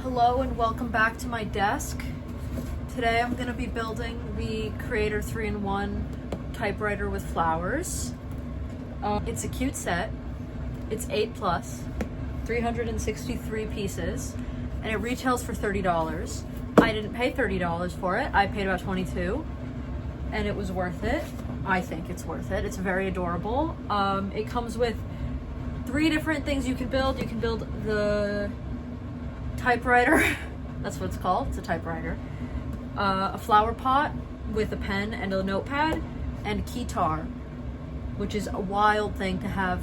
Hello and welcome back to my desk. Today I'm going to be building the Creator 3-in-1 typewriter with flowers. It's a cute set. It's 8+, 363 pieces, and it retails for $30. I didn't pay $30 for it. I paid about $22, and it was worth it. I think it's worth it. It's very adorable. It comes with 3 different things you can build. You can build the typewriter, that's what it's called, it's a typewriter, a flower pot with a pen and a notepad, and keytar, which is a wild thing to have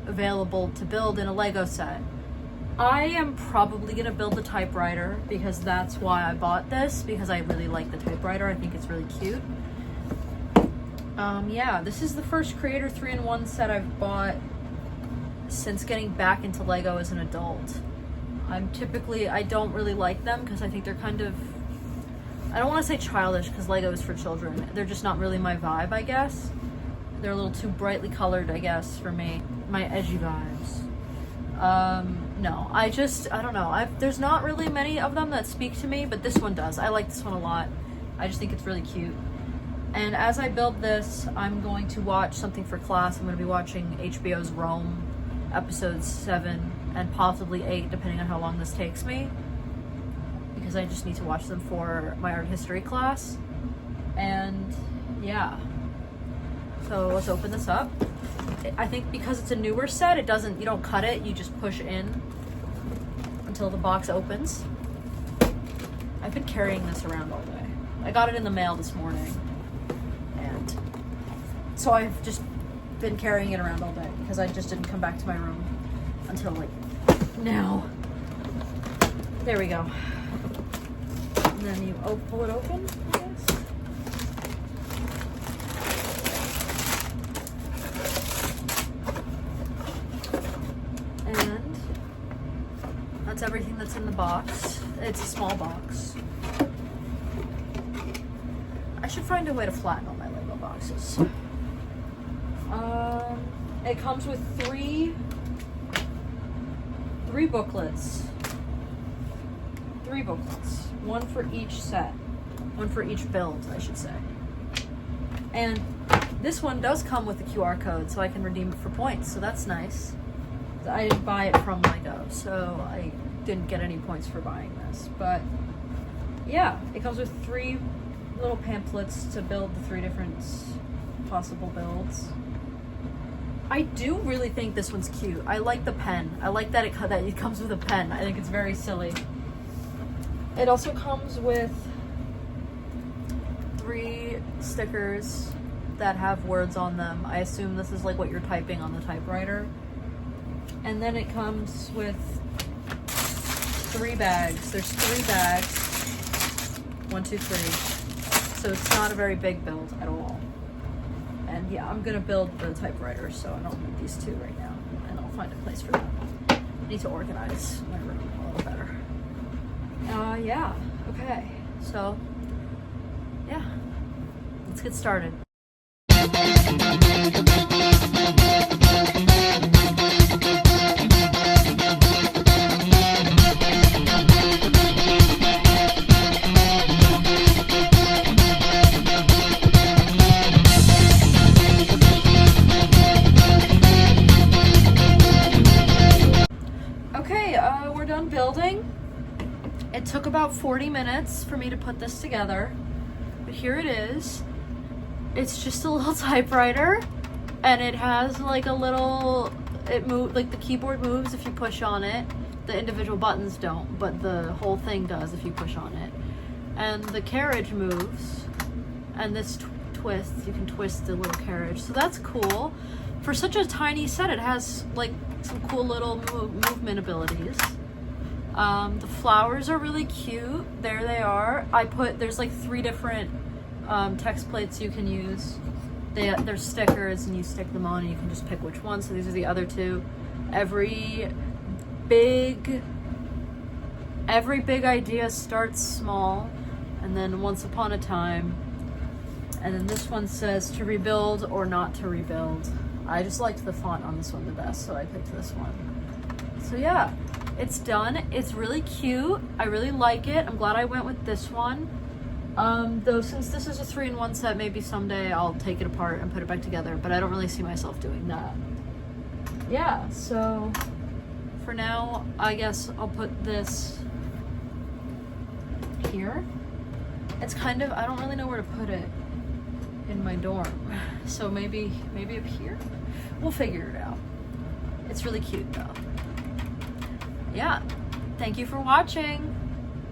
available to build in a Lego set. I am probably going to build the typewriter because that's why I bought this, because I really like the typewriter. I think it's really cute. Yeah, this is the first Creator 3-in-1 set I've bought since getting back into Lego as an adult. I don't really like them because I think they're kind of, I don't want to say childish because Lego is for children. They're just not really my vibe, I guess. They're a little too brightly colored, I guess, for me. My edgy vibes. No, I don't know. There's not really many of them that speak to me, but this one does. I like this one a lot. I just think it's really cute. And as I build this, I'm going to watch something for class. I'm going to be watching HBO's Rome, episodes 7 and possibly 8, depending on how long this takes me, because I just need to watch them for my art history class. And yeah, so let's open this up. I think because it's a newer set, you don't cut it, you just push in until the box opens. I've been carrying this around all day. I got it in the mail this morning, and so I've just been carrying it around all day because I just didn't come back to my room until like now. There we go. And then you pull it open, I guess. And that's everything that's in the box. It's a small box. I should find a way to flatten all my Lego boxes. It comes with three booklets. 3 booklets. One for each set. One for each build, I should say. And this one does come with a QR code, so I can redeem it for points, so that's nice. I didn't buy it from Lego, so I didn't get any points for buying this. But yeah, it comes with 3 little pamphlets to build the 3 different possible builds. I do really think this one's cute. I like the pen. I like that it comes with a pen. I think it's very silly. It also comes with 3 stickers that have words on them. I assume this is like what you're typing on the typewriter. And then it comes with 3 bags. There's 3 bags. 1, 2, 3. So it's not a very big build at all. And yeah, I'm gonna build the typewriter, so I don't need these 2 right now, and I'll find a place for them. I need to organize my room a little better. Yeah, okay, so yeah, let's get started. We're done building. It took about 40 minutes for me to put this together, but here it is. It's just a little typewriter, and it has like a little, like the keyboard moves if you push on it. The individual buttons don't, but the whole thing does if you push on it. And the carriage moves, and this twists, you can twist the little carriage, so that's cool. For such a tiny set, it has like some cool little movement abilities. The flowers are really cute. There they are. There's like 3 different text plates you can use. They're stickers, and you stick them on and you can just pick which one. So these are the other 2. Every big idea starts small, and then once upon a time. And then this one says to rebuild or not to rebuild. I just liked the font on this one the best, so I picked this one. So yeah, it's done. It's really cute. I really like it. I'm glad I went with this one. Though since this is a 3-in-1 set, maybe someday I'll take it apart and put it back together, but I don't really see myself doing that. Yeah, so for now, I guess I'll put this here. It's kind of, I don't really know where to put it in my dorm. So maybe up here? We'll figure it out. It's really cute though. Yeah, thank you for watching.